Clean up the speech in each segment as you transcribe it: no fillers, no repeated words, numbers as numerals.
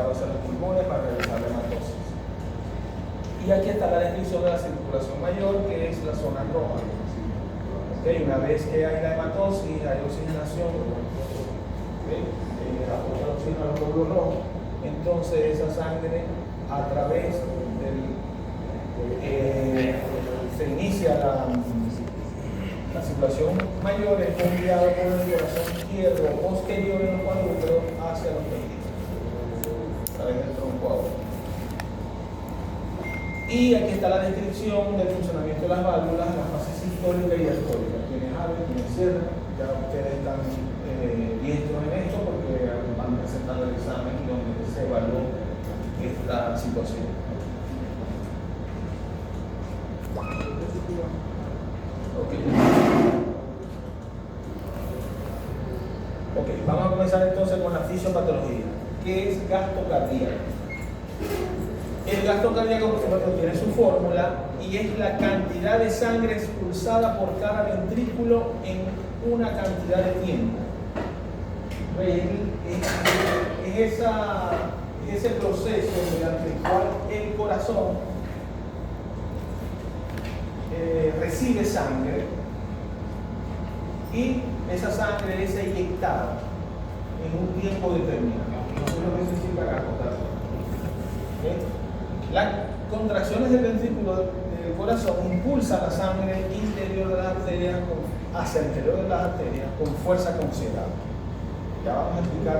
pasado hacia los pulmones para realizar la hematosis. Y aquí está la descripción de la circulación mayor, que es la zona roja. ¿Okay? Una vez que hay la hematosis, hay oxigenación, ¿okay? Aporta el oxígeno al glóbulo rojo, entonces esa sangre a través del se inicia la circulación mayor, es enviada por el corazón izquierdo posterior en los cuadrúpedos hacia los testículos a través del tronco aórtico. Y aquí está la descripción del funcionamiento de las válvulas, las fases sistólica y diastólica. Quienes abren, quienes cierran, ya ustedes están diestros en esto porque van presentando el examen donde se evaluó esta situación. Ok, vamos a comenzar entonces con la fisiopatología. ¿Qué es gasto cardíaco? El gasto cardíaco, por supuesto, tiene su fórmula y es la cantidad de sangre expulsada por cada ventrículo en una cantidad de tiempo. Es ese proceso mediante el cual el corazón recibe sangre y esa sangre es inyectada en un tiempo determinado. Eso es lo que significa gasto cardíaco. Las contracciones del ventrículo del corazón impulsan la sangre interior de las arterias hacia el interior de las arterias con fuerza considerable. Ya vamos a explicar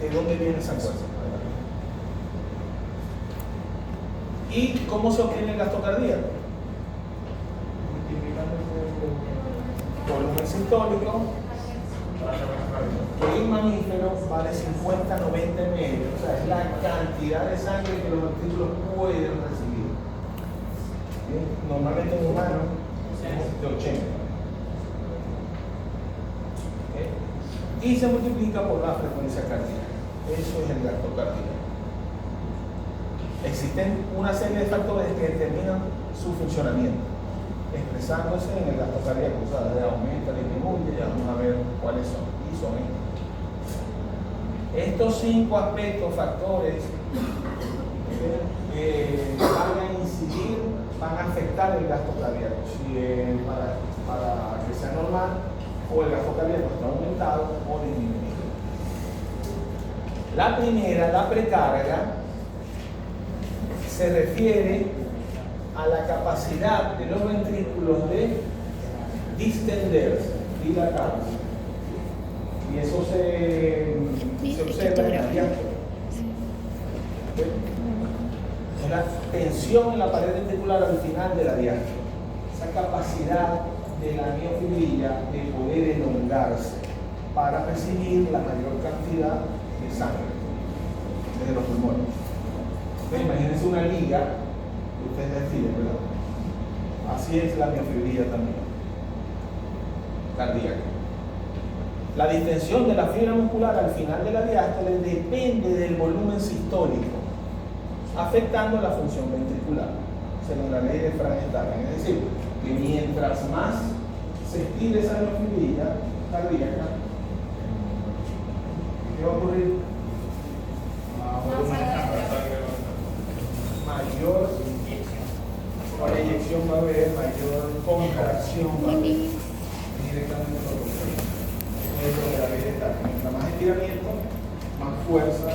de dónde viene esa fuerza. ¿Y cómo se obtiene el gasto cardíaco? Volumen sistólico, que un mamífero vale 50-90 ml, o sea, es la cantidad de sangre que los ventrículos pueden recibir. ¿Sí? Normalmente en humano es de 80. ¿Okay? Y se multiplica por la frecuencia cardíaca. Eso es el gasto cardíaco. Existen una serie de factores que determinan su funcionamiento, expresándose en el gasto cardíaco, o sea, aumenta, disminuye, ya vamos a ver cuáles son. Y son estos 5 aspectos, factores, van a incidir, van a afectar el gasto cardíaco. Si para que sea normal, o el gasto cardíaco está aumentado o disminuido. La primera, la precarga, se refiere a la capacidad de los ventrículos de distenderse, dilatarse. Y eso se observa en la diástole. Es la tensión en la pared ventricular al final de la diástole. Esa capacidad de la miofibrila de poder elongarse para recibir la mayor cantidad de sangre desde los pulmones. Entonces, imagínense una liga que ustedes deciden, ¿verdad? Así es la miofibrila también, cardíaca. La distensión de la fibra muscular al final de la diástole depende del volumen sistólico, afectando la función ventricular, según la ley de Frank-Starling. Es decir, que mientras más se estire esa miofibrila cardíaca, ¿qué va a ocurrir? Mayor con la eyección va a haber mayor contracción, va a haber directamente por dentro de la vegetal. Mientras más estiramiento, más fuerza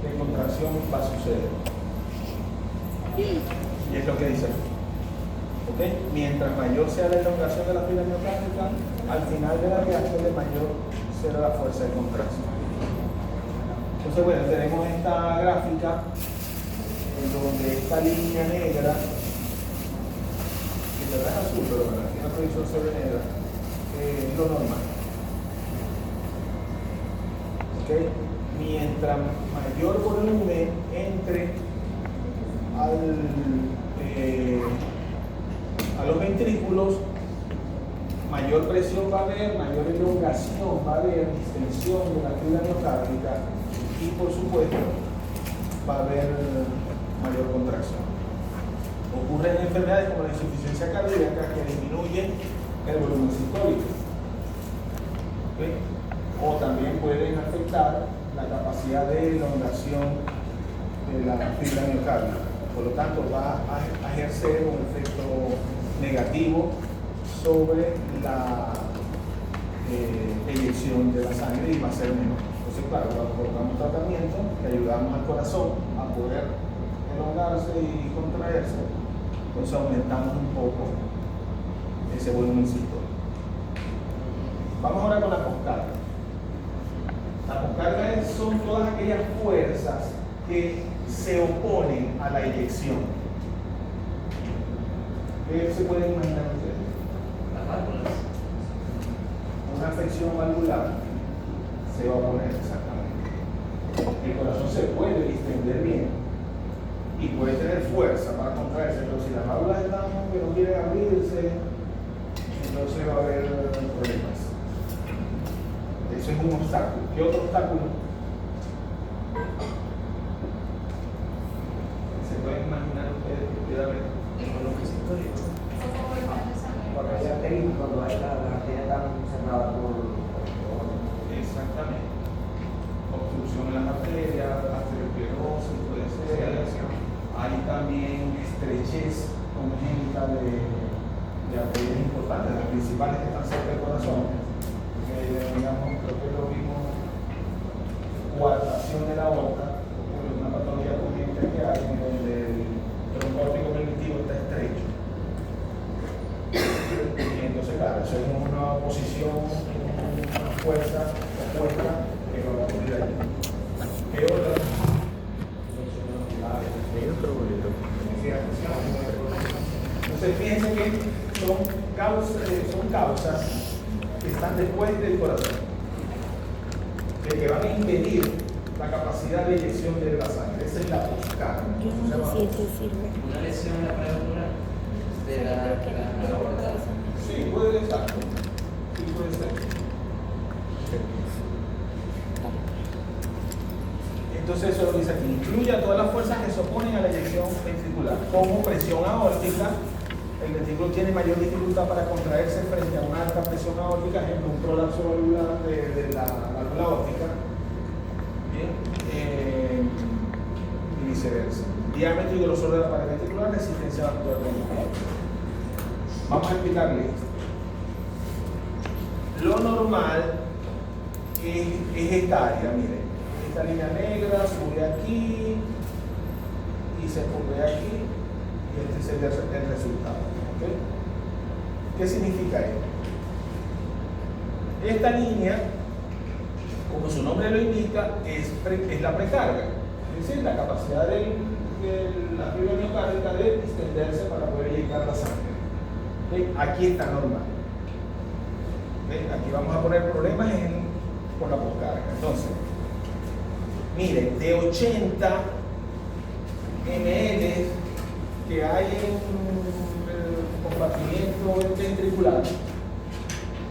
de contracción va a suceder. Y es lo que dice. ¿Okay? Mientras mayor sea la elongación de la fibra miocárdica, al final de la diástole mayor será la fuerza de contracción. Entonces, bueno, tenemos esta gráfica donde esta línea negra, que de verdad es azul, pero bueno, aquí en la proyección se ve negra, es lo normal. ¿Okay? Mientras mayor volumen entre a los ventrículos, mayor presión va a haber, mayor elongación va a haber, distensión de la fibra miocárdica y por supuesto va a haber mayor contracción. Ocurren enfermedades como la insuficiencia cardíaca que disminuyen el volumen sistólico. ¿Okay? O también pueden afectar la capacidad de elongación de la fibra miocardia. Por lo tanto, va a ejercer un efecto negativo sobre la eyección de la sangre y va a ser menor. Entonces, claro, cuando colocamos tratamiento que ayudamos al corazón a poder elongarse y contraerse, entonces aumentamos un poco ese volumen sistólico. Vamos ahora con la poscarga. La poscarga son todas aquellas fuerzas que se oponen a la eyección. ¿Qué se pueden imaginar ustedes? Las válvulas. Una afección valvular se va a oponer exactamente. El corazón se puede distender bien y puede tener fuerza para contraerse, pero si las válvulas están que no quieren abrirse, entonces va a haber problemas. Eso es un obstáculo. ¿Qué otro obstáculo? ¿Se pueden imaginar ustedes que puede haber? El volumen sistólico. Cuando hay arteria, cuando hay la arteria tan cerrada por... Exactamente. Obstrucción en las arterias, arteriosclerosis, puede ser. Hay también estrechez congénita de arterias importantes, las principales que están cerca del corazón. Digamos, creo que es lo mismo, coartación de la aorta, una patología congénita que hay en donde el trombótico permitivo está estrecho. Y entonces, claro, eso es una posición, una fuerza opuesta que lo va a ocurrir ahí. ¿Qué otra? Entonces, fíjense que son causas que están después del corazón, que van a impedir la capacidad de eyección de la sangre. Esa es la poscarga. Yo no sé si eso sirve. Una lesión en la pared ocular de la aorta. Sí, puede estar. Sí, puede ser. Entonces eso lo dice aquí, incluye a todas las fuerzas que se oponen a la eyección ventricular, como presión aórtica. El ventrículo tiene mayor dificultad para contraerse frente a una alta presión aórtica, ejemplo, un prolapso valvular de la válvula aórtica. Bien, y viceversa. Diámetro y grosor de la pared ventricular, resistencia vascular ventricular. Vamos a explicarle esto. Lo normal es esta área, miren. Esta línea negra sube aquí y se pone aquí y este es el resultado. ¿Okay? ¿Qué significa esto? Esta línea, como su nombre lo indica, es la precarga, es decir, la capacidad de la fibra miocárdica de extenderse para poder eyectar la sangre. ¿Okay? Aquí está normal. ¿Okay? Aquí vamos a poner problemas por la poscarga. Entonces, miren, de 80 ml que hay en el compartimiento ventricular,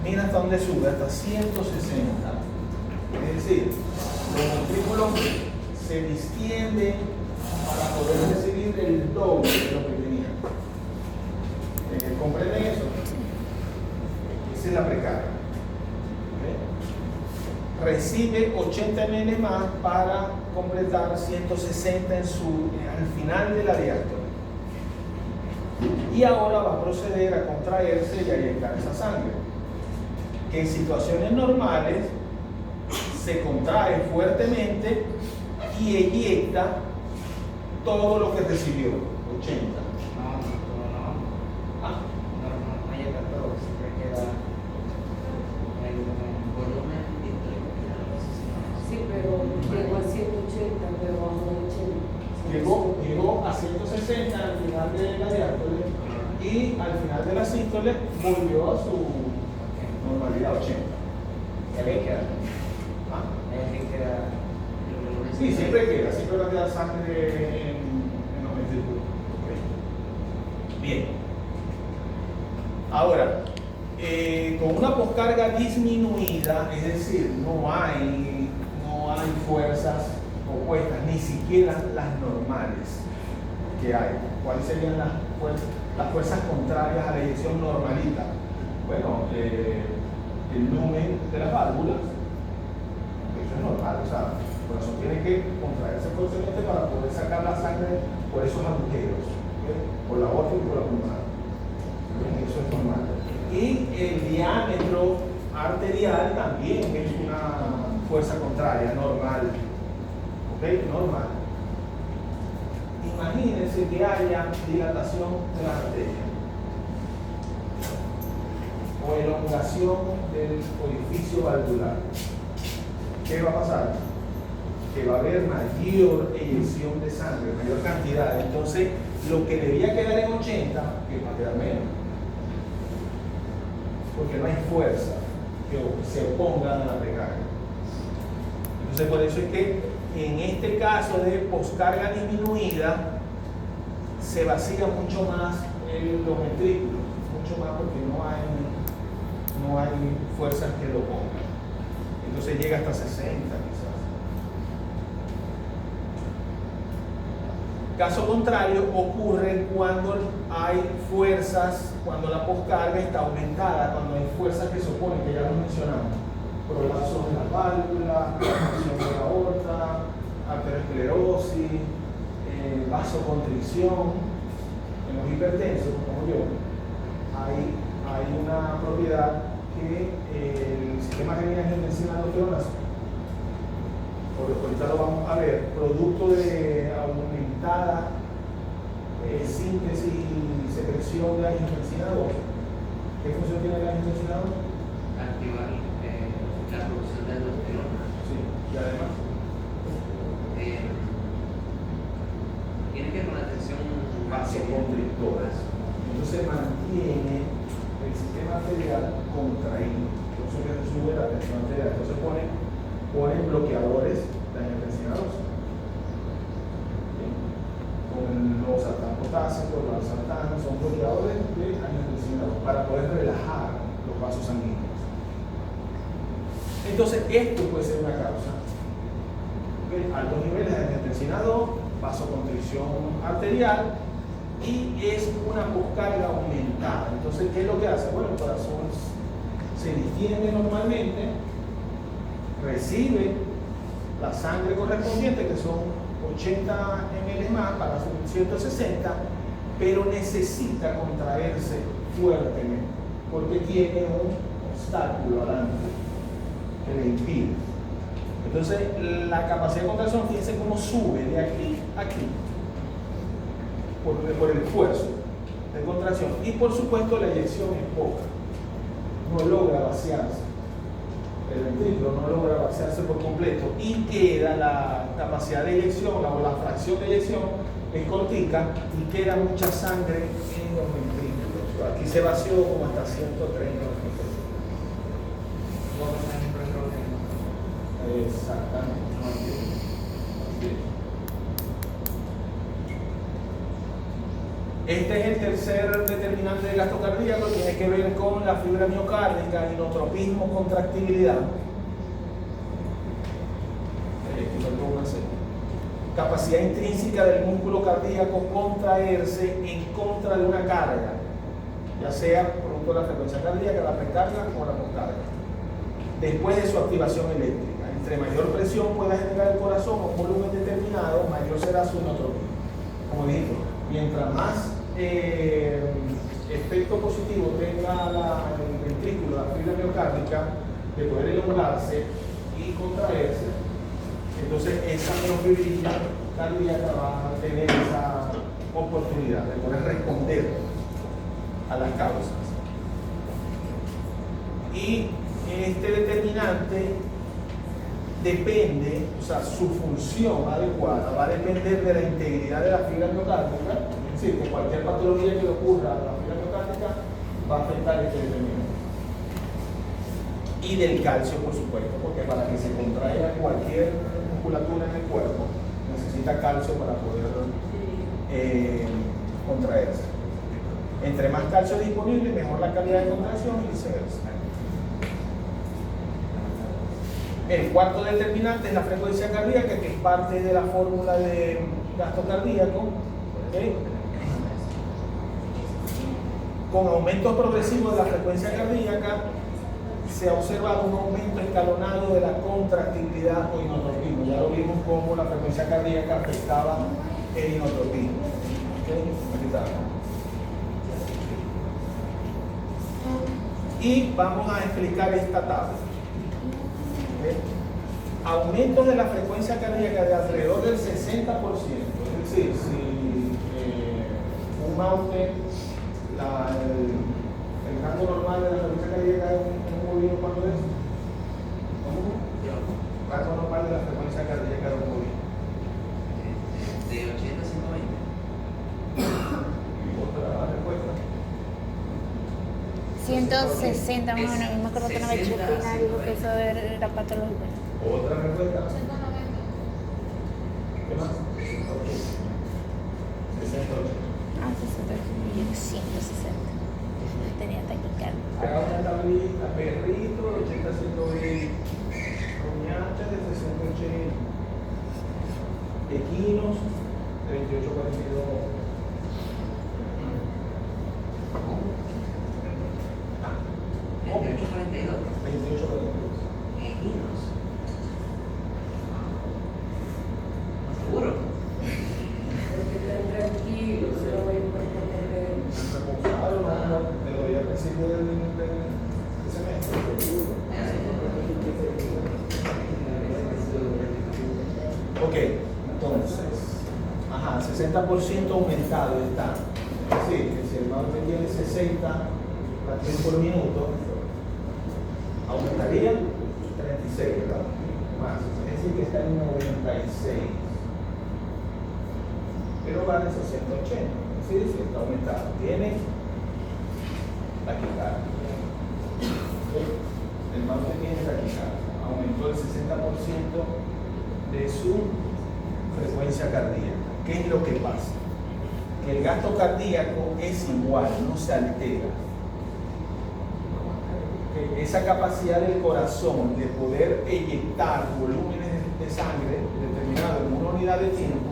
mira hasta dónde sube, hasta 160. Es decir, los ventrículos se distienden para poder recibir el doble de lo que tenían. ¿Comprenden eso? Esa es la precarga. Recibe 80 ml más para completar 160 al final de la diástole. Y ahora va a proceder a contraerse y a eyectar esa sangre, que en situaciones normales se contrae fuertemente y eyecta todo lo que recibió, 80. No. Ah, No llega todo, siempre queda el volumen histórico. Sí, pero llegó a 180, pero bajó de 80. llegó a 160 al final de la diástole y al final de la sístole volvió a su normalidad, 80. El que queda. ¿Ah? El que queda. Sí, siempre va a quedar sangre en los ventrículos. ¿Okay? Bien. Ahora, con una poscarga disminuida, es decir, no hay fuerzas opuestas, ni siquiera las normales que hay. ¿Cuáles serían las fuerzas contrarias a la eyección normalita? Bueno, el lumen de las válvulas, eso es normal, o sea, corazón tiene que contraerse fuertemente para poder sacar la sangre por esos agujeros, ¿okay? Por la aorta y por la pulmonar. Eso es normal. Y el diámetro arterial también es una fuerza contraria, normal. ¿Ok? Normal. Imagínense que haya dilatación de la arteria o elongación del orificio valvular. ¿Qué va a pasar? Que va a haber mayor eyección de sangre, mayor cantidad. Entonces, lo que debía quedar en 80, que va a quedar menos. Porque no hay fuerza que se oponga a la recarga. Entonces, por eso es que en este caso de poscarga disminuida, se vacía mucho más los ventrículos, mucho más porque no hay fuerzas que lo pongan. Entonces llega hasta 60 quizás. Caso contrario ocurre cuando hay fuerzas, cuando la poscarga está aumentada, cuando hay fuerzas que se oponen, que ya lo mencionamos. Prolapso de las válvulas, inflamación de la aorta, arteriosclerosis, vasoconstricción. En los hipertensos, como yo, hay una propiedad que el sistema renina-angiotensina-aldosterona, ahorita lo vamos a ver, producto de aumentada síntesis y secreción de angiotensina 2. ¿Qué función tiene la angiotensina 2? Activar la producción de aldosterona. Sí, y además Tiene que ver con la tensión vasoconstrictora. Entonces mantiene el sistema arterial contraído. Entonces que sube la tensión arterial. Entonces ponen bloqueadores de angiotensina 2. Con los sartán potásicos, los valsartán, son bloqueadores de angiotensina 2 para poder relajar los vasos sanguíneos. Entonces esto puede ser una causa. Altos niveles de angiotensina 2, vasoconstricción arterial y es una poscarga aumentada. Entonces, ¿qué es lo que hace? Bueno, el corazón se distiende normalmente, recibe la sangre correspondiente, que son 80 ml más para 160, pero necesita contraerse fuertemente porque tiene un obstáculo adelante que le impide. Entonces, la capacidad de contracción, fíjense cómo sube de aquí a aquí por el esfuerzo de contracción. Y por supuesto, la eyección es poca, no logra vaciarse. El ventrículo no logra vaciarse por completo y queda la capacidad de eyección o la fracción de eyección es cortica y queda mucha sangre en los ventrículos. Aquí se vació como hasta 130. Exactamente. Este es el tercer determinante de gasto cardíaco, tiene que ver con la fibra miocárdica, inotropismo, contractibilidad. Capacidad intrínseca del músculo cardíaco contraerse en contra de una carga, ya sea producto de la frecuencia cardíaca, la precarga o la poscarga, después de su activación eléctrica. Entre mayor presión pueda generar el corazón a un volumen determinado, mayor será su inotropismo. Como dije, mientras más efecto positivo tenga el ventrículo, la fibra miocárdica, de poder elongarse y contraerse, entonces esa miofibrila cardíaca va a tener esa oportunidad de poder responder a las causas. Y este determinante depende, o sea, su función adecuada va a depender de la integridad de la fibra miocárdica. Es decir, que cualquier patología que le ocurra a la fibra miocárdica va a afectar este determinante. Y del calcio, por supuesto, porque para que se contraiga cualquier musculatura en el cuerpo necesita calcio para poder contraerse. Entre más calcio disponible, mejor la calidad de contracción y viceversa. El cuarto determinante es la frecuencia cardíaca, que es parte de la fórmula de gasto cardíaco. ¿Okay? Con aumentos progresivos de la frecuencia cardíaca se ha observado un aumento escalonado de la contractibilidad o inotropismo. ya lo vimos cómo la frecuencia cardíaca afectaba el inotropismo. ¿Okay? Aquí está. Y vamos a explicar esta tabla. ¿Okay? Aumentos de la frecuencia cardíaca de alrededor del 60%. Es decir, si un mountain, el rango normal de la frecuencia cardíaca de un bovino, ¿cuánto es? ¿Cómo? Rango normal de la frecuencia cardíaca de un bovino. De 80 a 120. Otra respuesta. 160 más o menos, me acuerdo que una vez Chupina dijo que eso era patológico. Otra respuesta. ¿Qué más? 68. Ah, 68, yo 160. Tenía taquicardia. Haga una tablita, perrito, 80 a 120. Roñacha de 60 a 80. Equinos, 38 a 42. 28 42. 28 a 42. Equinos. ¿Más seguro? Porque están tranquilos, se lo voy a poner. Reposado, no, te lo doy al principio del semestre. Ok, entonces, 60% aumentado está. Es decir, que si el mountain tiene 60 latidos por minuto, aumentaría 36, ¿verdad? Más. Es decir, que está en 96. Pero vale 60 80. Es decir, que está aumentado. Tiene taquicardia. El mountain tiene taquicardia. Aumentó el 60% de su frecuencia cardíaca. ¿Qué es lo que pasa? Que el gasto cardíaco es igual, no se altera. Esa capacidad del corazón de poder eyectar volúmenes de sangre determinados en una unidad de tiempo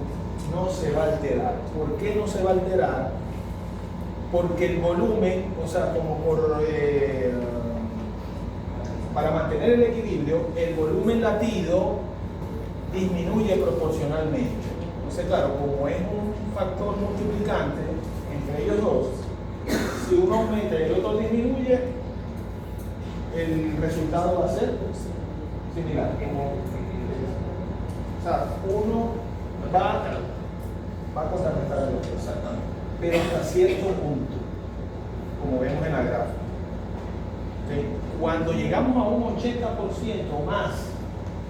no se va a alterar. ¿Por qué no se va a alterar? Porque el volumen, o sea, como para mantener el equilibrio, el volumen latido disminuye proporcionalmente. Entonces, claro, como es un factor multiplicante entre ellos dos, si uno aumenta y el otro disminuye, el resultado va a ser similar. O sea, uno va a contrarrestar al otro, exactamente, pero hasta cierto punto, como vemos en la gráfica. ¿Okay? Cuando llegamos a un 80% o más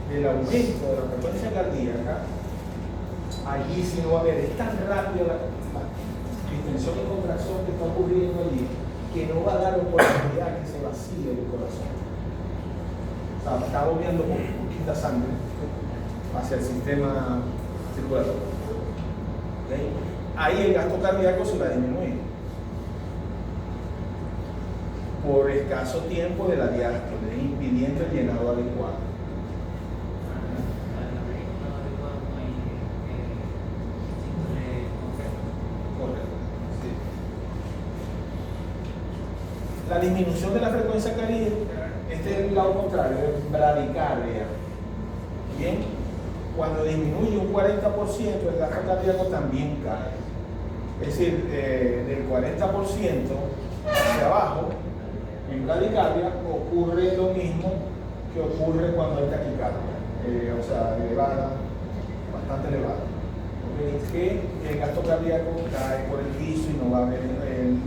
del aumento de la frecuencia cardíaca, allí sí no va a haber, es tan rápida la distensión y contracción que está ocurriendo allí, que no va a dar oportunidad que se vacíe el corazón. O sea, está volviendo con poquita sangre hacia el sistema circulatorio. ¿Okay? Ahí el gasto cardíaco se va a disminuir por escaso tiempo de la diástole, impidiendo el llenado adecuado. La disminución de la frecuencia cardíaca, este es el lado contrario, es bradicardia. Bien, cuando disminuye un 40%, el gasto cardíaco también cae. Es decir, del 40% hacia abajo, en bradicardia ocurre lo mismo que ocurre cuando hay taquicardia, o sea, elevada, bastante elevada. Es que el gasto cardíaco cae por el piso y no va a haber,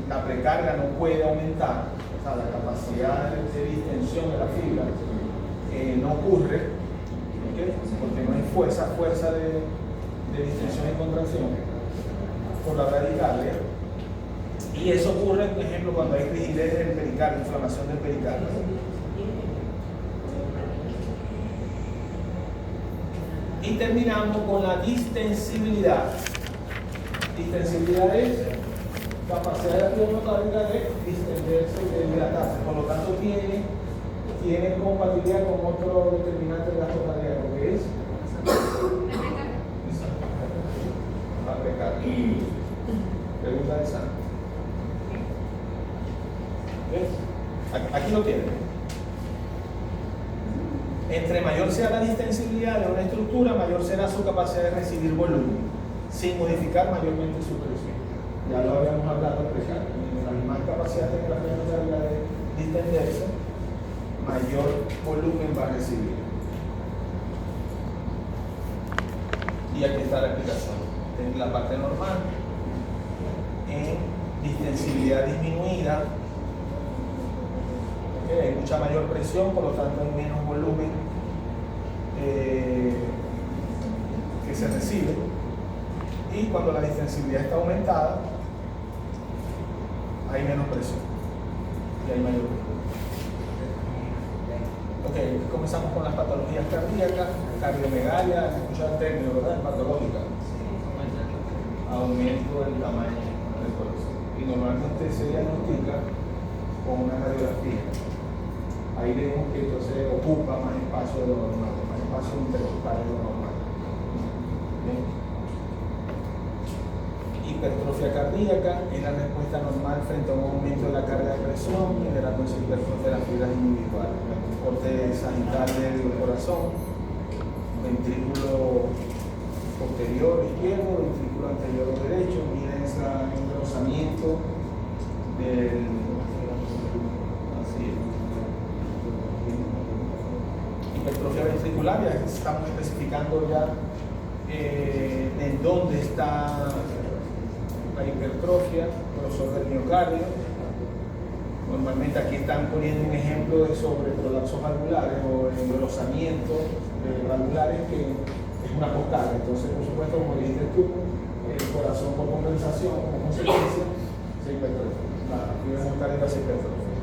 la precarga no puede aumentar, o sea, la capacidad de distensión de la fibra no ocurre, ¿okay? Porque no hay fuerza de distensión y contracción por la bradicardia, y eso ocurre, por ejemplo, cuando hay rigidez del pericardio, inflamación del pericardio. Y terminamos con la distensibilidad. Distensibilidad es capacidad de la fibra notárica de distenderse, de dilatarse. Por lo tanto, tiene compatibilidad con otro determinante del gasto cardíaco, que es la precardia. Pregunta de Sandra. ¿Ves? Aquí lo tienen. Entre mayor sea la distensibilidad de una estructura, estructura, mayor será su capacidad de recibir volumen, sin modificar mayormente su presión. Ya lo habíamos hablado al precardio. Mientras más capacidad tenga la pierna carga de distenderse, mayor volumen va a recibir. Y aquí está la explicación. En la parte normal, en distensibilidad disminuida, hay mucha mayor presión, por lo tanto hay menos volumen que se recibe. Y cuando la distensibilidad está aumentada, hay menos presión y hay mayor volumen. Ok, comenzamos con las patologías cardíacas. Cardiomegalia, escuchar el término, ¿verdad? Patológica. Aumento del tamaño del corazón. Y normalmente se diagnostica con una radiografía. Ahí vemos que entonces ocupa más espacio de lo normal, más espacio intercostal de lo normal. ¿Bien? Hipertrofia cardíaca es la respuesta normal frente a un aumento de la carga de presión, generando esa hipertrofia de las fibras individuales. Corte sagital del corazón, ventrículo posterior izquierdo, ventrículo anterior derecho, miren ese engrosamiento del. Así es. Hipertrofia ventricular, ya estamos especificando ya en dónde está la hipertrofia, grosor del miocardio. Normalmente aquí están poniendo un ejemplo de sobre prolapsos valvulares o engrosamiento valvulares, que es una postal. Entonces, por supuesto, como dijiste tú, el corazón por compensación, como consecuencia, se hipertrofia. La fibra miocardial se hipertrofia.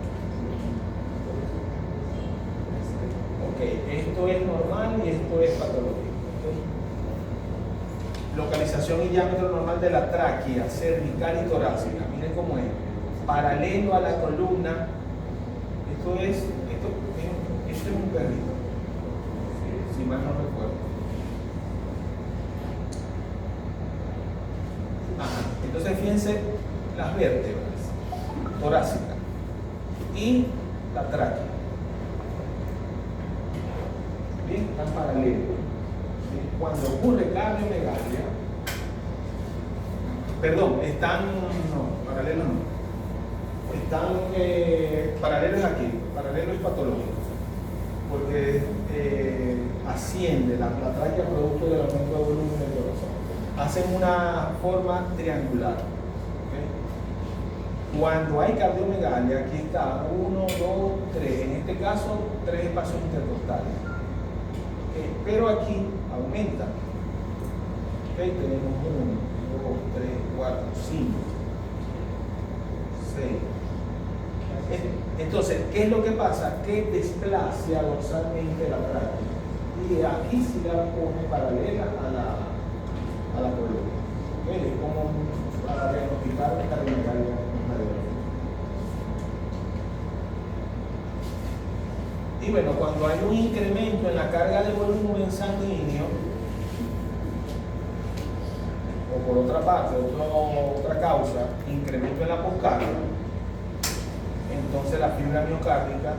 Ok, esto es normal y esto es patológico. ¿Okay? Localización y diámetro normal de la tráquea, cervical y torácica. Miren cómo es. Paralelo a la columna. Esto es un perrito, si mal no recuerdo. Ajá. Entonces fíjense las vértebras torácicas y la tráquea. Bien, están paralelos. ¿Sí? Cuando ocurre cardiomegalia, perdón, están, no, paralelos no. Están paralelos aquí, paralelo es patológico, porque asciende la tráquea producto del aumento de volumen del corazón. Hacen una forma triangular. ¿Okay? Cuando hay cardiomegalia, aquí está 1, 2, 3, en este caso 3 espacios intercostales. Pero aquí aumenta. ¿Okay? Tenemos 1, 2, 3, 4, 5, 6. Entonces, ¿qué es lo que pasa? Que desplace dorsalmente la tráquea. Y aquí sí la pone paralela a la columna. ¿Okay? Es como para diagnosticar la cardiomegalia en radiografía. Y bueno, cuando hay un incremento en la carga de volumen sanguíneo, o por otra parte, otra causa, incremento en la poscardia, entonces la fibra miocárdica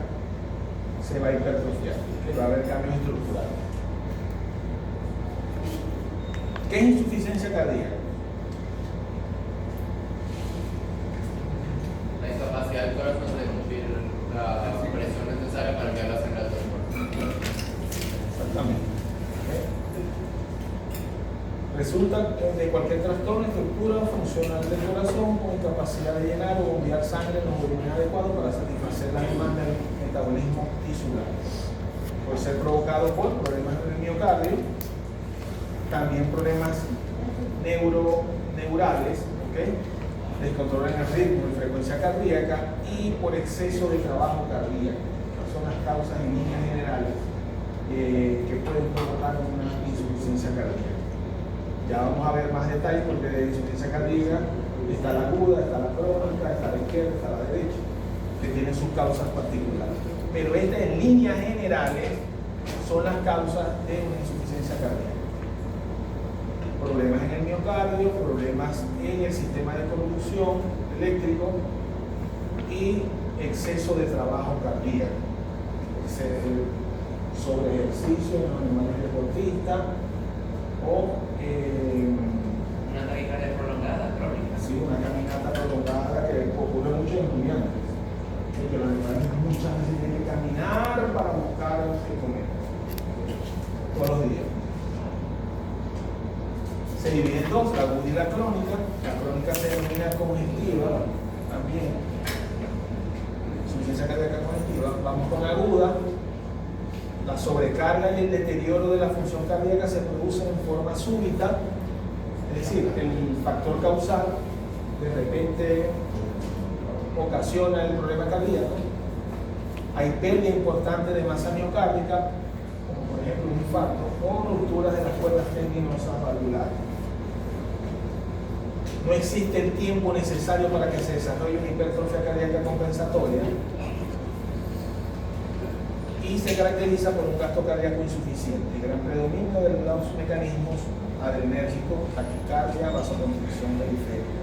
se va a hipertrofiar, que va a haber cambios estructurales. ¿Qué es insuficiencia cardíaca? La incapacidad del corazón de cumplir la presión necesaria para enviar la sangre al cuerpo. Exactamente. Resulta de cualquier trastorno, estructura funcional del corazón con incapacidad de llenar o bombear sangre en los volúmenes adecuados para satisfacer las demandas del metabolismo tisular. Puede ser provocado por problemas del miocardio, también problemas neurales, ¿okay? Descontrol en el ritmo y frecuencia cardíaca, y por exceso de trabajo cardíaco. Estas son las causas en líneas generales que pueden provocar una insuficiencia cardíaca. Ya vamos a ver más detalles, porque de insuficiencia cardíaca está la aguda, está la crónica, está la izquierda, está la derecha, que tienen sus causas particulares. Pero estas, en líneas generales, son las causas de una insuficiencia cardíaca. Problemas en el miocardio, problemas en el sistema de conducción eléctrico y exceso de trabajo cardíaco. sobre ejercicio en los animales deportistas o Una taquicardia prolongada, crónica. sí, una caminata prolongada que ocurre mucho en estudiantes. Que los animales muchas veces tienen que caminar para buscar qué comer todos los días. Se divide en dos, la aguda y la crónica. La crónica se denomina congestiva también. Insuficiencia cardíaca congestiva. Vamos con la aguda. La sobrecarga y el deterioro de la función cardíaca se producen en forma súbita, es decir, el factor causal de repente ocasiona el problema cardíaco. Hay pérdida importante de masa miocárdica, como por ejemplo un infarto, o rupturas de las cuerdas tendinosas valvulares. No existe el tiempo necesario para que se desarrolle una hipertrofia cardíaca compensatoria y se caracteriza por un gasto cardíaco insuficiente, el gran predominio de los mecanismos adrenérgicos, taquicardia, vasoconstricción periférica.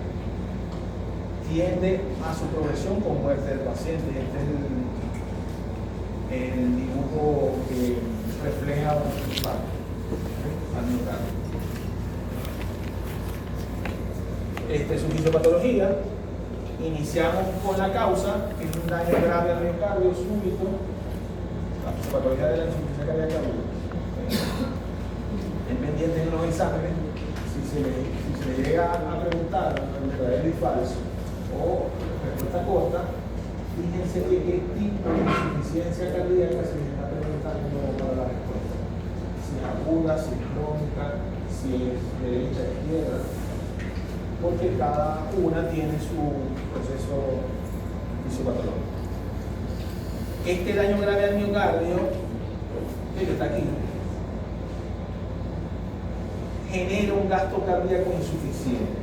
Tiende a su progresión con muerte del paciente. Este es el dibujo que refleja un infarto al miocardio. Esta es su fisiopatología. Iniciamos con la causa, que es un daño grave al miocardio súbito, la fisiopatología de la insuficiencia cardíaca aguda. En pendientes en los exámenes, si se le llega a preguntar verdadero y falso o respuesta corta, fíjense que qué tipo de insuficiencia cardíaca se les está preguntando para la respuesta. Si es aguda, si es crónica, si es derecha, izquierda, porque cada una tiene su proceso fisiopatológico. Este daño grave al miocardio, que está aquí, genera un gasto cardíaco insuficiente.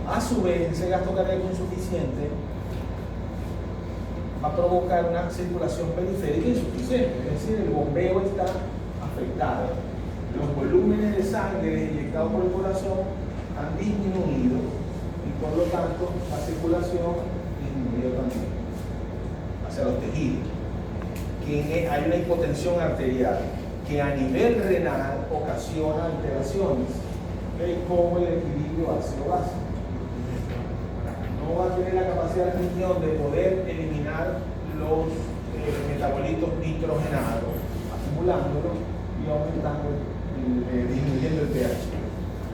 A su vez, ese gasto cardíaco insuficiente va a provocar una circulación periférica insuficiente, es decir, el bombeo está afectado. Los volúmenes de sangre inyectados por el corazón han disminuido y por lo tanto la circulación disminuido también hacia los tejidos. Que hay una hipotensión arterial que a nivel renal ocasiona alteraciones, como el equilibrio ácido-base. No va a tener la capacidad del riñón de poder eliminar los metabolitos nitrogenados, acumulándolos y aumentando, disminuyendo el pH,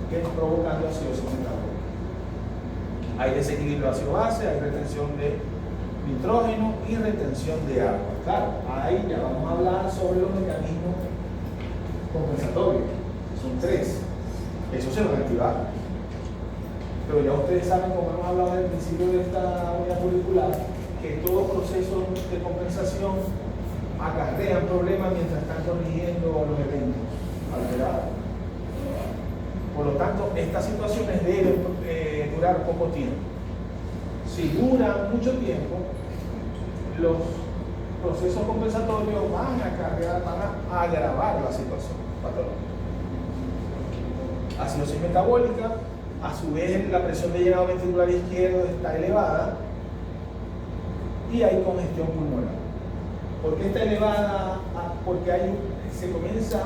que es provocando acidosis metabólica. Hay desequilibrio ácido-base, hay retención de nitrógeno y retención de agua. Claro, ahí ya vamos a hablar sobre los mecanismos compensatorios. Son tres. Eso se va a activar. Pero ya ustedes saben, como hemos hablado al principio de esta unidad curricular, que todos procesos de compensación acarrean problemas mientras están corrigiendo los eventos alterados. Por lo tanto, estas situaciones deben durar poco tiempo. Si duran mucho tiempo, los procesos compensatorios van a agravar la situación patológica. Acidosis metabólica, a su vez la presión de llenado ventricular izquierdo está elevada y hay congestión pulmonar. ¿Por qué está elevada? Porque se comienza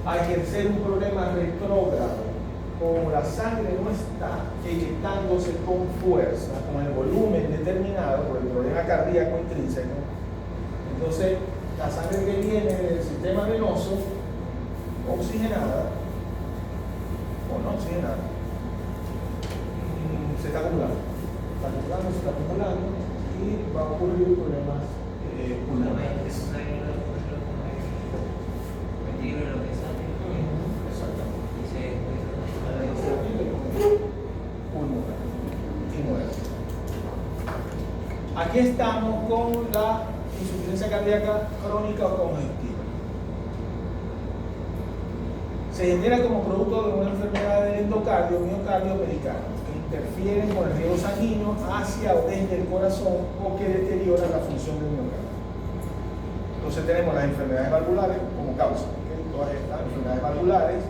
a ejercer un problema retrógrado. Como la sangre no está eyectándose con fuerza, con el volumen determinado por el problema cardíaco intrínseco, entonces la sangre que viene del sistema venoso, oxigenada o no oxigenada, se está acumulando, y va a ocurrir problemas pulmonares. Aquí estamos con la insuficiencia cardíaca crónica o congestiva. Se genera como producto de una enfermedad del endocardio, miocardio o pericardio, que interfieren con el riego sanguíneo hacia o desde el corazón o que deterioran la función del miocardio. Entonces tenemos las enfermedades valvulares como causa. ¿Okay? Todas estas enfermedades valvulares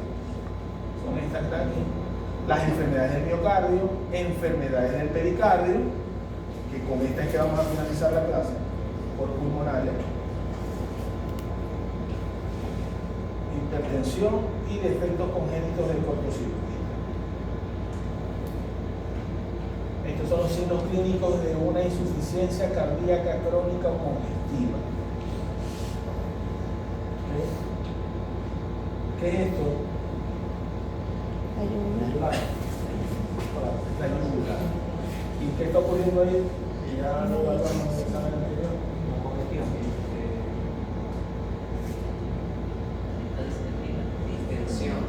son estas que están aquí. Las enfermedades del miocardio, enfermedades del pericardio, que con esta es que vamos a finalizar la clase, por pulmonares, hipertensión y defectos congénitos del cortocircuito. Estos son los signos clínicos de una insuficiencia cardíaca crónica o congestiva. ¿Qué es esto? La yugular. La yugular. ¿Y qué está ocurriendo ahí? Que ya no va a estar en el examen anterior. Una congestión. Distensión.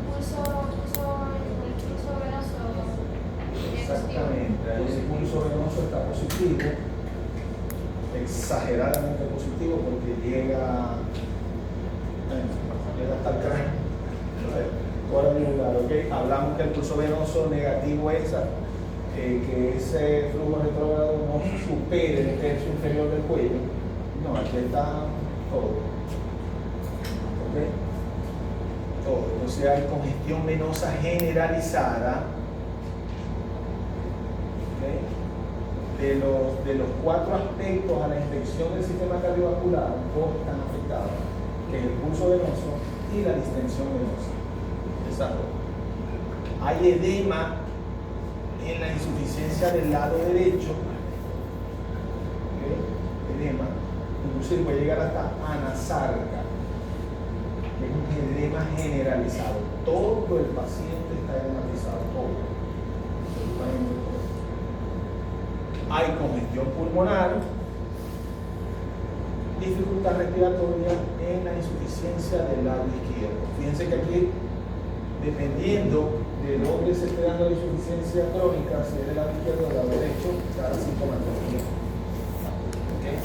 Pulso venoso positivo. Exactamente. Ese pulso venoso está positivo, exageradamente positivo, porque llega hasta el cráneo. Ahora mismo, ¿okay? Hablamos que el pulso venoso negativo es que ese flujo retrógrado no supere el tercio inferior del cuello. No, aquí está todo. ¿Okay? Todo. Entonces hay congestión venosa generalizada. ¿Okay? De los 4 aspectos a la infección del sistema cardiovascular, 2 están afectados, que es el pulso venoso y la distensión venosa. Exacto. Hay edema en la insuficiencia del lado derecho. ¿Okay? Edema. Inclusive puede llegar hasta anasarca, que es un edema generalizado. Todo el paciente está edematizado, todo. Hay congestión pulmonar, dificultad respiratoria en la insuficiencia del lado izquierdo. Fíjense que aquí, dependiendo de dónde se esté dando la insuficiencia crónica, si es del lado izquierdo o del lado derecho, cada sintomatología. ¿Okay?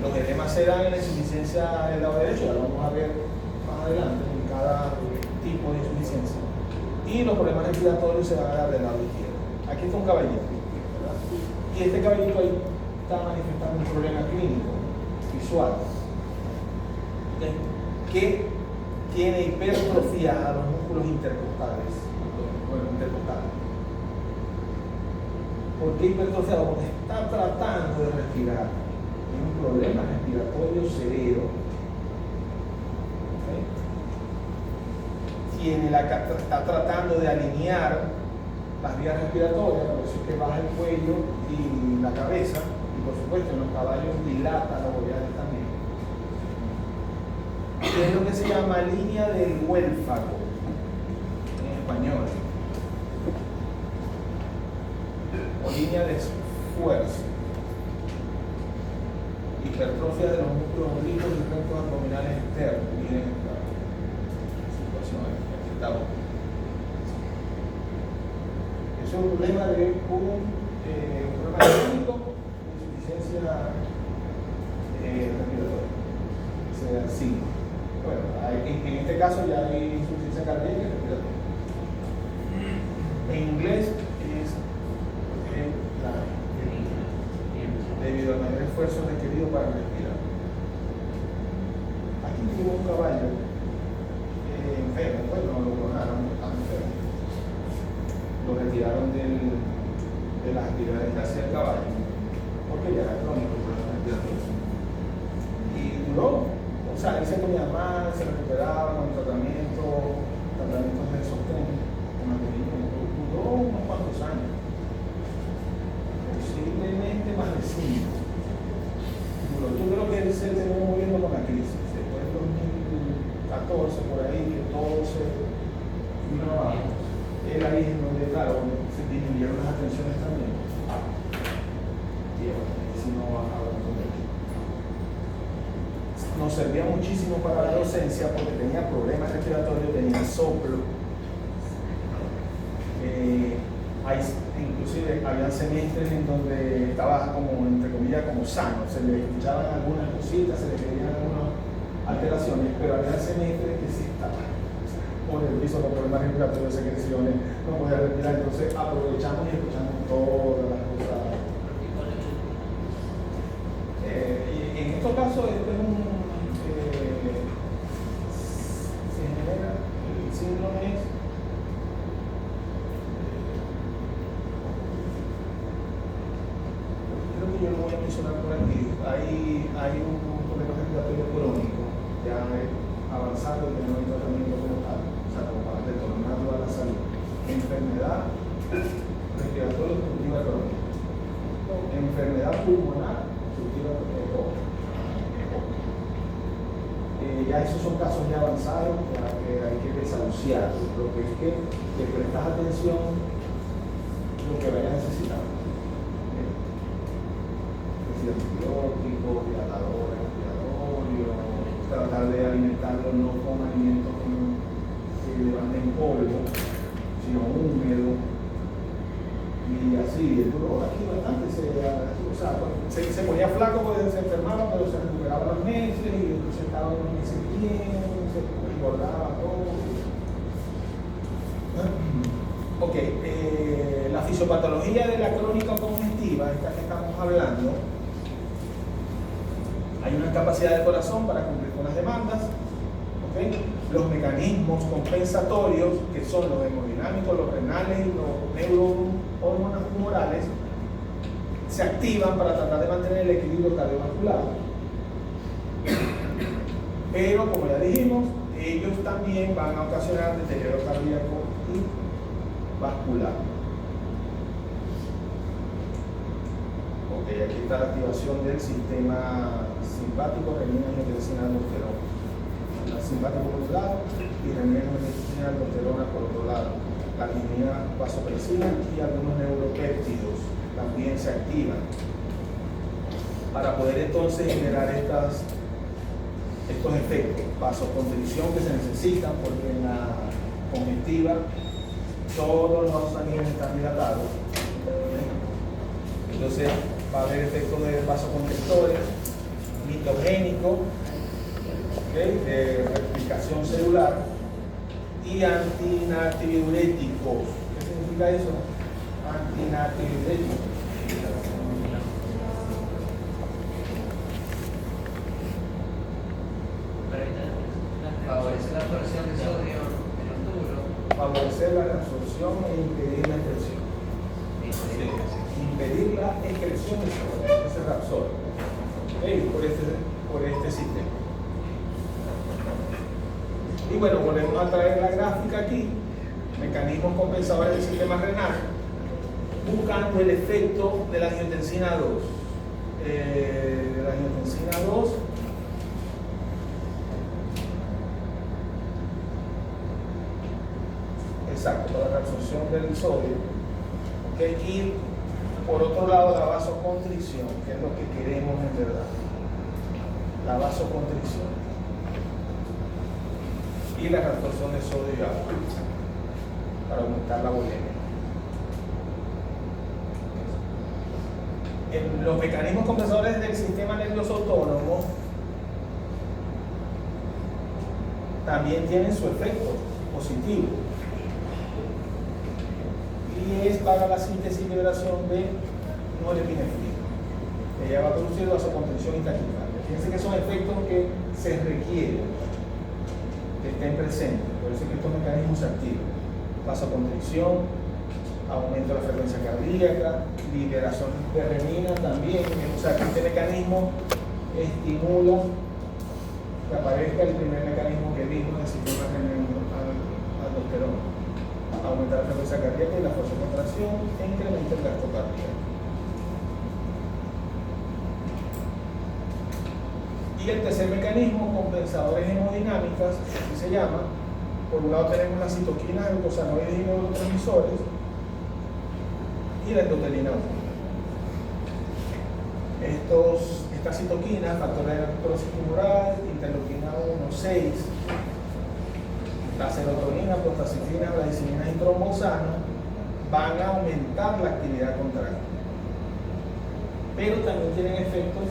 Los edemas se dan en la insuficiencia del lado derecho, ya lo vamos a ver más adelante en cada tipo de insuficiencia. Y los problemas respiratorios se van a dar del lado izquierdo. Aquí está un caballito, ¿verdad? Y este caballito ahí está manifestando un problema clínico, visual, ¿okay? Que tiene hipertrofia a los músculos intercostales. Bueno, intercostales. ¿Por qué hipertrofiado? Porque está tratando de respirar. Tiene un problema respiratorio severo. ¿Okay? Está tratando de alinear las vías respiratorias, por eso es que baja el cuello y la cabeza, y por supuesto en los caballos dilata los boreales también. Que es lo que se llama línea del huélfago en español, o línea de esfuerzo, hipertrofia de los músculos oblicuos y rectos abdominales externos. Miren esta situación, aquí estamos. Es un problema de un problema clínico de insuficiencia respiratoria, o sea, sí. Bueno, en este caso ya hay insuficiencia cardíaca y respiratoria. En inglés es debido al mayor esfuerzo requerido para respirar. Aquí tuvo un caballo enfermo, pues no lo clonaron, estaba enfermo. Lo retiraron de las actividades que hacía el caballo, porque ya era crónico el problema respiratorio. Y duró. O sea, él se comía mal, se recuperaba con tratamientos de sostén, con mantenimiento. Duró unos cuantos años, posiblemente más de 5. Yo creo que él se terminó moviendo con la crisis. Después del 2014, por ahí, que todo se vino abajo. Él ahí es donde, claro, se disminuyeron las atenciones también. Y si no bajaba el colegio. Nos servía muchísimo para la docencia porque tenía problemas respiratorios, tenía soplo. Inclusive había semestres en donde estaba como, entre comillas, como sano, se le escuchaban algunas cositas, se le veían algunas alteraciones, pero había semestres que sí estaban por el piso, los problemas respiratorios, secreciones, no podía respirar. Entonces aprovechamos y escuchamos todas las cosas. Y en estos casos esto es se genera el síndrome creo que yo avanzado y que no hay tratamiento como tal, o sea, como para retornar a la salud. Enfermedad respiratoria obstructiva crónica, enfermedad pulmonar obstructiva crónica. Ya esos son casos ya avanzados, ya que hay que desahuciar, lo que es que le prestas atención lo que vaya necesitando. Antibióticos, dilatadores, respiratorios, tratar de alimentarlo no con alimentos que levanten polvo, sino húmedo. Y así, el dolor aquí bastante se ponía flaco porque se enfermaba, pero se recuperaba los meses y entonces estaba unos meses bien, se engordaba todo. Ok, la fisiopatología de la crónica congestiva, esta que estamos hablando, hay una capacidad del corazón para cumplir con las demandas, ¿okay? Los mecanismos compensatorios, que son los hemodinámicos, los renales y los neurohormonas humorales, se activan para tratar de mantener el equilibrio cardiovascular. Pero, como ya dijimos, ellos también van a ocasionar deterioro cardíaco y vascular. Ok, aquí está la activación del sistema simpático, renina, angiotensina, aldosterona. Simpático por un lado y renina, angiotensina, aldosterona por otro lado. La arginina, vasopresina y algunos neuropéptidos también se activan para poder entonces generar estos efectos, vasoconstricción que se necesitan porque en la congestiva todos los anillos están dilatados. Entonces va a haber efectos de vasoconstrictores, mitogénicos, ¿okay? De replicación celular y antinatriuréticos. ¿Qué significa eso? Antinatriuréticos. Favorece la absorción de sodio en los túbulos. Favorecer la absorción e impedir la excreción. Impedir la excreción de sodio, ese es absorbe. ¿Okay? Por este sistema. Y bueno, volvemos a traer la gráfica aquí, mecanismos compensadores del sistema renal, buscando el efecto de la angiotensina 2. La angiotensina 2 exacto, para la absorción del sodio, ¿okay? Y por otro lado la vasoconstricción, que es lo que queremos en verdad, la vasoconstricción y la reabsorción de sodio y agua para aumentar la bulimia. Los mecanismos compensadores del sistema nervioso autónomo también tienen su efecto positivo y es para la síntesis y liberación de norepinefrina, que ya va a producir vasoconstricción y taquicardia. Fíjense que son efectos que se requieren que estén presentes, por eso es que estos mecanismos se activan. Vasoconstricción, aumento de la frecuencia cardíaca, liberación de renina también, o sea que este mecanismo estimula que aparezca el primer mecanismo que vimos del sistema renina-aldosterona. Aumentar la frecuencia cardíaca y la fuerza de contracción e incrementa el gasto cardíaco. Y el tercer mecanismo, compensadores hemodinámicas, así se llama. Por un lado tenemos las citoquinas, glucosanoides y neurotransmisores y la endotelina 1. Estas citoquinas, factor de necrosis tumoral, interleuquina 1, 6, la serotonina, prostaciclina, bradicininas y trombosano van a aumentar la actividad contraria. Pero también tienen efectos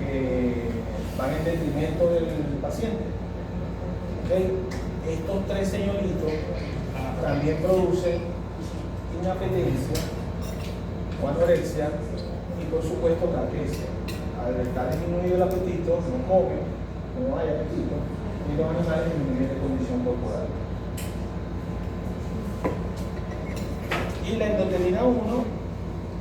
que van en detrimento del paciente. ¿Okay? Estos tres señoritos también producen inapetencia o anorexia y por supuesto caquesia. Al estar disminuido el apetito, no come, no hay apetito, y los animales disminuyen de condición corporal. Y la endotelina 1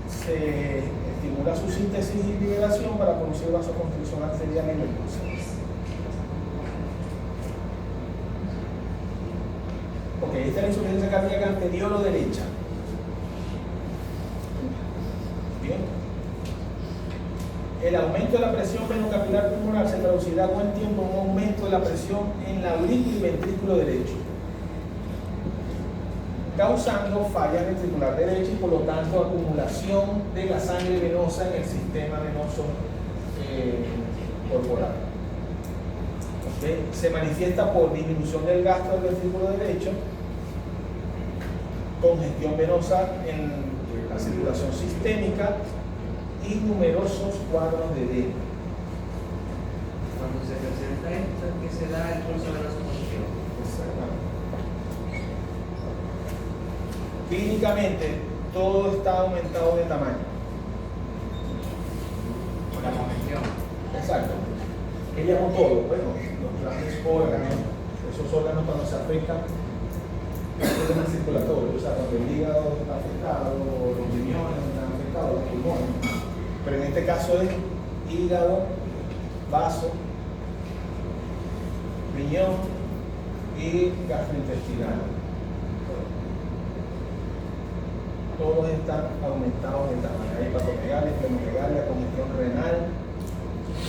se estimula su síntesis y liberación para producir vasoconstricción arterial y venosa. Ok, esta es la insuficiencia cardíaca anterior o derecha. Bien. El aumento de la presión venocapilar pulmonar se traducirá con el tiempo en un aumento de la presión en la aurícula y ventrículo derecho, causando falla ventricular derecha y por lo tanto acumulación de la sangre venosa en el sistema venoso corporal. ¿Okay? Se manifiesta por disminución del gasto del ventrículo derecho, congestión venosa en la circulación sistémica y numerosos cuadros de edema. Cuando se presenta esto es que se da el pulso venoso positivo. Clínicamente, todo está aumentado de tamaño. Con la congestión. Exacto. ¿Qué llamo todo? Bueno, los grandes órganos, esos órganos cuando se afectan, problemas circulatorios, o sea, cuando el hígado está afectado, los riñones están afectados, los pulmones. Pero en este caso es hígado, vaso, riñón y gastrointestinal. Todos están aumentados de tamaño. Hay hepatomegalia, esplenomegalia, congestión renal,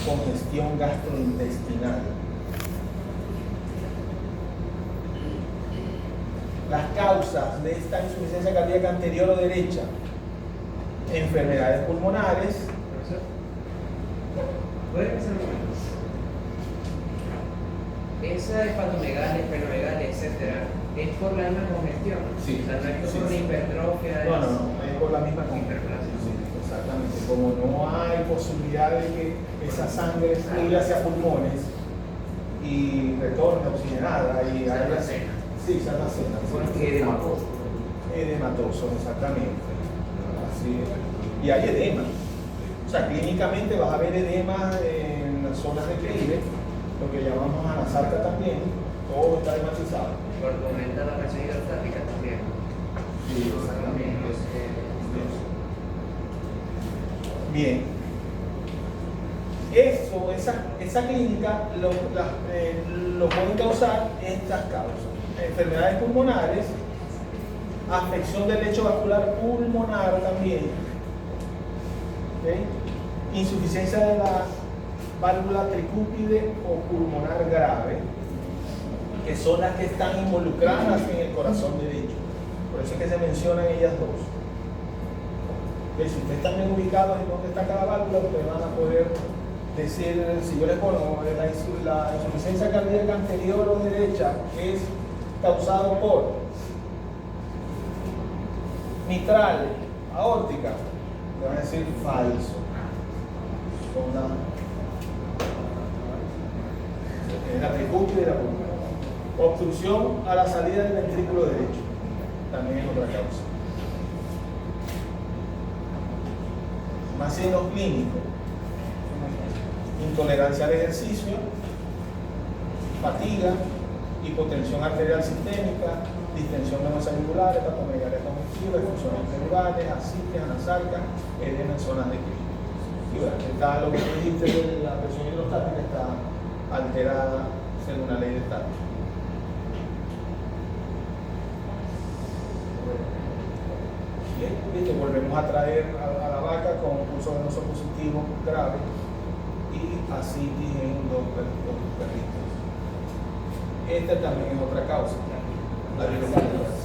congestión gastrointestinal. Las causas de esta insuficiencia cardíaca anterior o derecha: enfermedades pulmonares. Profesor, ¿puede empezar un momento? Esa hepatomegalia, esplenomegalia, etcétera, es por la misma congestión. Sí. O sea, no es Sí, por sí. una hipertrofia. No, es por la misma Hiperplasia. Sí, exactamente. Como no hay posibilidad de que esa sangre fluya hacia pulmones y retorne oxigenada y Se haya... almacena. Sí, se almacena. Y edematoso. Edematoso, exactamente. Así es. Y hay edema. O sea, clínicamente vas a ver edema en las zonas de Caribe, lo que llamamos anasarca también, todo está edematizado. Porque aumenta la presión hidrostática también. Sí, exactamente. Bien. Esa clínica lo pueden causar estas causas: enfermedades pulmonares, afección del lecho vascular pulmonar también, ¿okay? Insuficiencia de la válvula tricúpide o pulmonar grave, que son las que están involucradas en el corazón derecho. Por eso es que se mencionan ellas dos. ¿Okay? Si ustedes están bien ubicados en dónde está cada válvula, ustedes van a poder decir, si yo les pongo la insuficiencia cardíaca anterior o derecha es causado por mitral, aórtica, le van a decir falso. La tricúpide y la pulmonar. Obstrucción a la salida del ventrículo derecho, también es otra causa. Más signos clínicos: intolerancia al ejercicio, fatiga, hipotensión arterial sistémica, distensión venosa auricular, hepatomegalia congestiva, disfunciones pleurales, ascites, anasarca, edema en zonas de crisis. Y bueno, está lo que tú dijiste de la presión hidrostática, está alterada según la ley de estática. Bien, listo, volvemos a traer a la vaca con pulso venoso positivo grave y ascitis en los perritos. Esta también es otra causa, la virocarditis.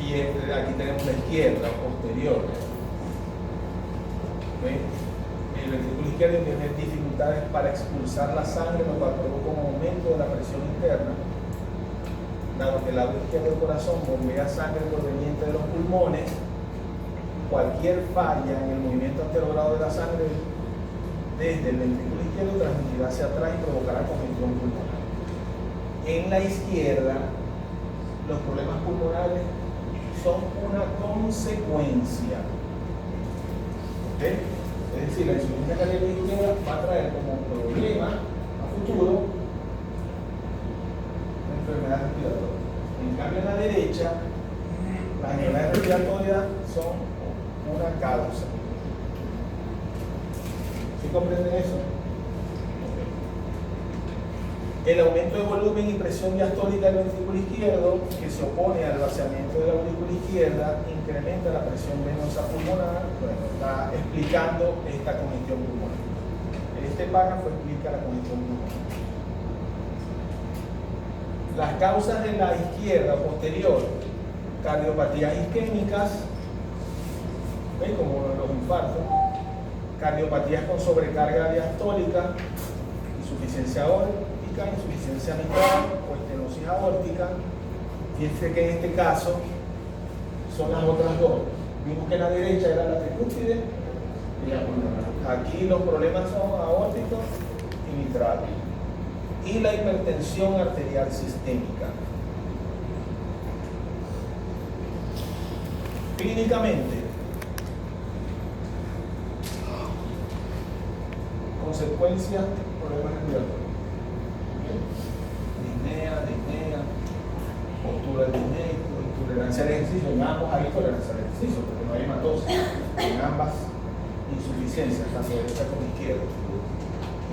Y aquí tenemos la izquierda, posterior. ¿Ven? El ventrículo izquierdo tiene dificultades para expulsar la sangre, lo cual provoca un aumento de la presión interna, dado que el lado izquierdo del corazón bombea sangre proveniente de los pulmones. Cualquier falla en el movimiento anterogrado de la sangre desde el ventrículo izquierdo transmitirá hacia atrás y provocará congestión pulmonar. En la izquierda, los problemas pulmonares son una consecuencia. ¿Ok? Es decir, la insuficiencia cardíaca izquierda va a traer como problema a futuro una enfermedad respiratoria. En cambio, en la derecha, las enfermedades respiratorias son una causa. ¿Sí comprenden eso? El aumento de volumen y presión diastólica del ventrículo izquierdo, que se opone al vaciamiento de la aurícula izquierda, incrementa la presión venosa pulmonar. Bueno, está explicando esta congestión pulmonar. Este párrafo explica la congestión pulmonar. Las causas de la izquierda posterior, cardiopatías isquémicas, ¿ven? Como los infartos, cardiopatías con sobrecarga diastólica, insuficiencia aórtica, insuficiencia mitral o estenosis aórtica. Fíjense que en este caso son las otras dos. Vimos que la derecha era la tricúspide y la pulmonar. Aquí los problemas son aórticos y mitral. Y la hipertensión arterial sistémica. Clínicamente, consecuencias, problemas respiratorios. Disnea, postura del disneico, intolerancia al ejercicio. En ambos hay tolerancia al ejercicio, porque no hay hematosis. En ambas, insuficiencias, tanto derecha como izquierda.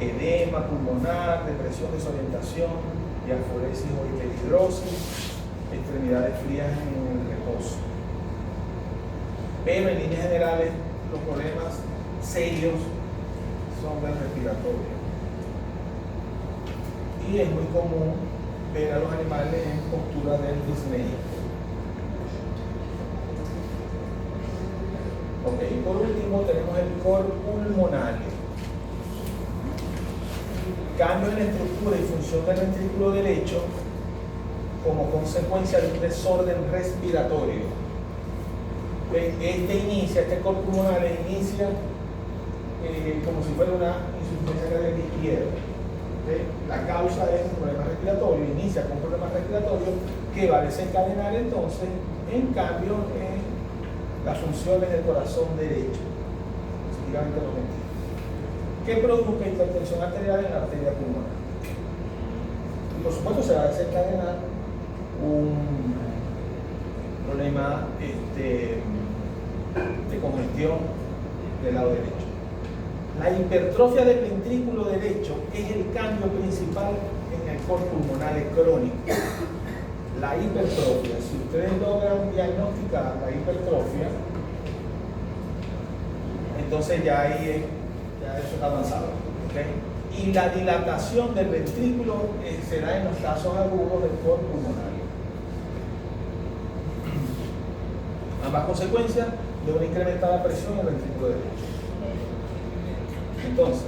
Edema pulmonar, depresión, desorientación, diaforesis o hiperhidrosis, extremidades frías en el reposo. Pero en líneas generales, los problemas serios son del respiratorio. Y es muy común ver a los animales en postura del disneico. Ok, y por último tenemos el cor pulmonario. Cambios en la estructura y función del ventrículo derecho como consecuencia de un desorden respiratorio. Este cor pulmonario inicia como si fuera una insuficiencia cardíaca izquierda. La causa es un problema respiratorio, inicia con un problema respiratorio que va a desencadenar entonces en cambio en las funciones del corazón derecho, específicamente los ventrículos, que produzca hipertensión arterial en la arteria pulmonar. Y por supuesto se va a desencadenar un problema de congestión del lado derecho. La hipertrofia del ventrículo derecho es el cambio principal en el cor pulmonar crónico. La hipertrofia, si ustedes logran diagnosticar la hipertrofia, entonces ya ahí eso está avanzado. ¿Okay? Y la dilatación del ventrículo se da en los casos agudos del cor pulmonario. Ambas consecuencias de una incrementada presión en el ventrículo derecho. Entonces,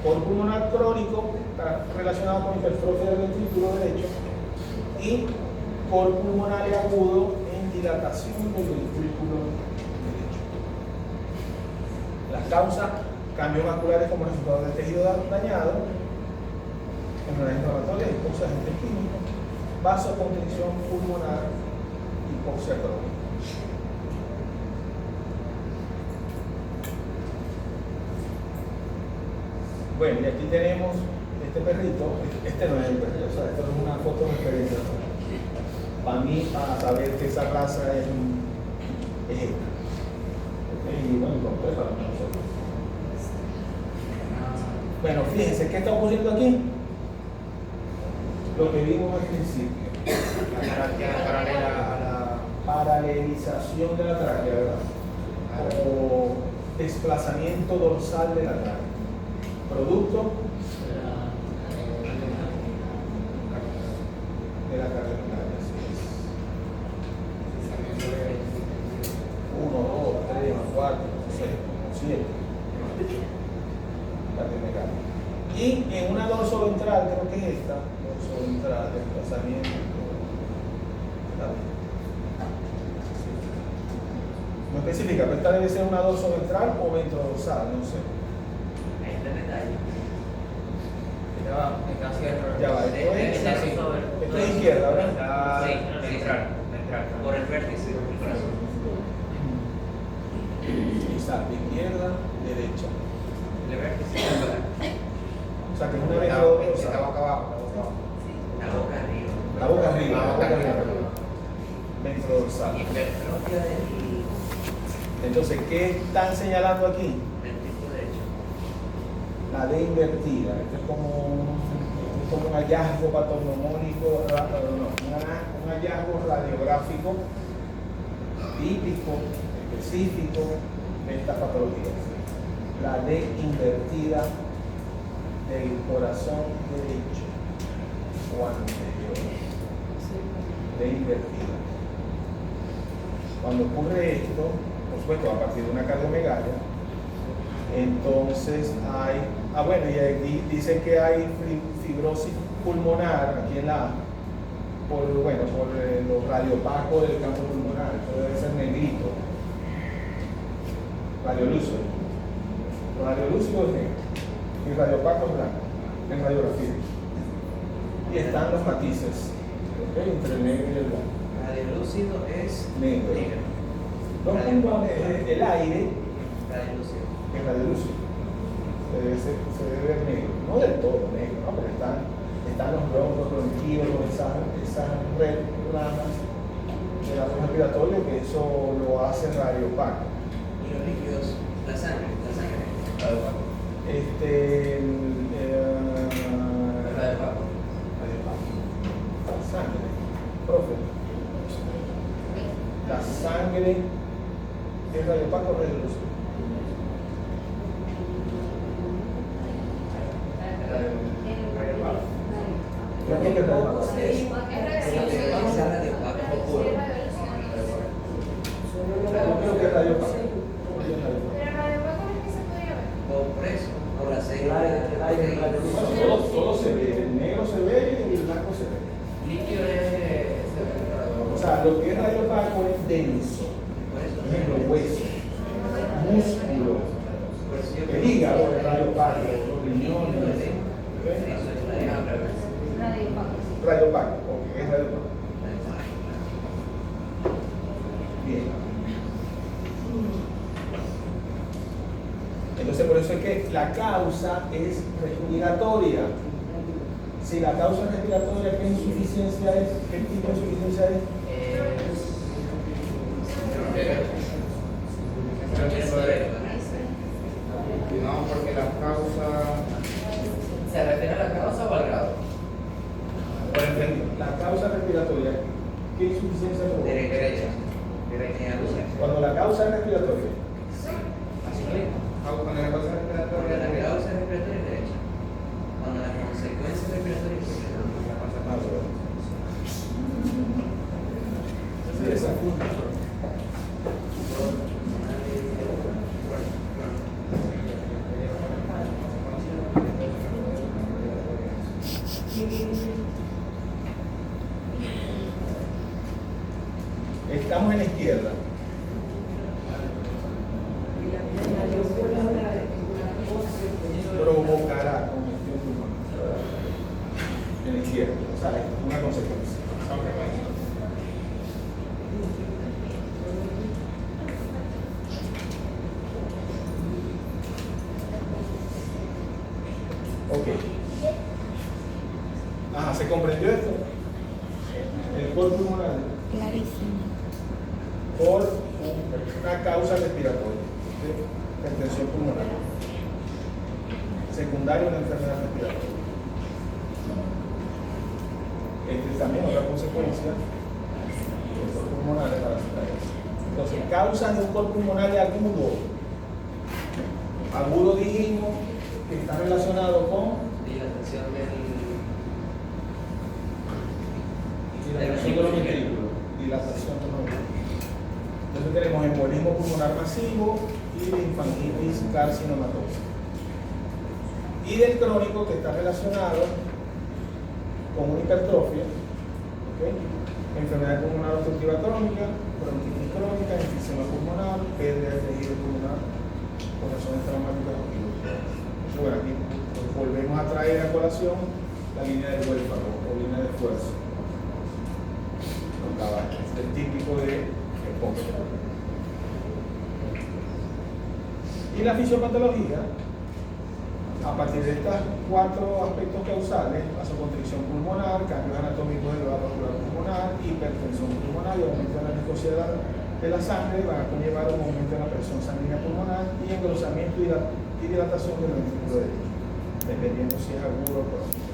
cor pulmonar crónico está relacionado con hipertrofia del ventrículo derecho y cor pulmonar agudo en dilatación del ventrículo derecho. Las causas: cambios vasculares como resultado del tejido dañado, enfermedades inflamatorias, hipoxia, agentes químicos, vasoconstricción pulmonar, hipoxia crónica. Bueno, y aquí tenemos este perrito. Este no es el perrito, o sea, esto es una foto de referencia. Para mí, para saber que esa raza es esta. Y bueno, completa para nosotros. Bueno, fíjense, ¿qué está ocurriendo aquí? Lo que vimos al principio. La tráquea paralela a la paralelización de la tráquea, ¿verdad? O desplazamiento dorsal de la tráquea. Producto de la cardiomegalia, así es. 1, 2, 3, 4, 6, 7. Cardiomegalia. Y en una dorsoventral, creo que es esta, dorsoventral, desplazamiento. No especifica, pero esta debe ser una dorsoventral o ventrodorsal, no sé. Ya va, esto es izquierda, ¿verdad? Sí, ventral, por el vértice del corazón. Exacto, izquierda, derecha. El vértice. O sea que es una ventrodorsal. Está boca abajo. La boca arriba. La boca arriba. Ventrodorsal. Hipertrofia del Entonces, ¿qué están señalando aquí? ventrículo derecho. La D invertida. Esto es como como un hallazgo patognomónico, un hallazgo radiográfico típico, específico de esta patología. La D invertida del corazón derecho o anterior. D invertida. Cuando ocurre esto, por supuesto, a partir de una cardiomegalia, entonces hay, bueno, y ahí dicen que hay fibrosis pulmonar aquí en la A, por los radiopacos del campo pulmonar. Esto debe ser negrito, radiolúcido. Los radiolúcidos es negro y radiopaco es blanco en radiografía. Y están los matices, ¿okay? Entre el negro y el blanco. Radiolúcido es Negro. negro. Los pulmones, el aire Radiolúcido. es radiolúcido. Se debe ver negro, no del todo negro, ¿no? Porque están los broncos, bronquíolos, esas ramas del árbol respiratorio, que eso lo hace radiopaco. Y los líquidos, la sangre. Radiopaco. La sangre, profe. La sangre es radiopaco o radiolúcido. Yo creo que es radiopaco. Yo creo que es radiopaco. Pero radiopaco es que se podía ver. Por eso, por la sangre. Bueno, todo se ve, el negro se ve y el blanco se ve. Líquido es. O sea, lo que es radiopaco es denso, Por eso. por ejemplo, hueso, músculo, el hígado es radiopaco, los riñones, Radiopaco. radiopaco, ok, es radiopaco. Bien. Entonces, por eso es que la causa es respiratoria. Si la causa es respiratoria, ¿qué insuficiencia es? ¿Qué tipo de insuficiencia es? No, porque la causa. ¿Se refiere a la causa o al grado? Por ejemplo, la causa respiratoria, ¿qué insuficiencia provoca? Derecha. Cuando la causa es respiratoria, Cuando la causa Porque respiratoria la es causa respiratoria es derecha. Cuando la consecuencia respiratoria es izquierda. sí, exacto. Estamos en la izquierda. Provocará congestión pulmonar. En la izquierda, o sea, es una consecuencia. Ok. Ajá, ¿se comprendió esto? El col pulmonar Clarísimo. por una causa respiratoria, ¿sí? Hipertensión pulmonar, secundaria a una enfermedad respiratoria. También otra consecuencia del col pulmonar es parasitaria. Entonces, causas de un col pulmonar agudo. Agudo dijimos que está relacionado con Dilatación dilatación de los ventrículos. Dilatación de los ventrículos. Entonces tenemos embolismo pulmonar masivo y linfangitis carcinomatosa. Y del crónico, que está relacionado con una hipertrofia, ¿okay? Enfermedad pulmonar obstructiva crónica, bronquitis crónica, enfisema pulmonar, pérdida de tejido pulmonar por razones traumáticas o quirúrgicas. Entonces, bueno, aquí volvemos a traer a colación la línea del huérfano o línea de esfuerzo. Este es típico de EPOC. Y la fisiopatología, a partir de estos 4 aspectos causales, vasoconstricción pulmonar, cambios anatómicos del vascular pulmonar, hipertensión pulmonar y aumento de la viscosidad de la sangre, van a conllevar un aumento de la presión sanguínea pulmonar y engrosamiento y dilatación del ventrículo derecho, dependiendo si es agudo o crónico.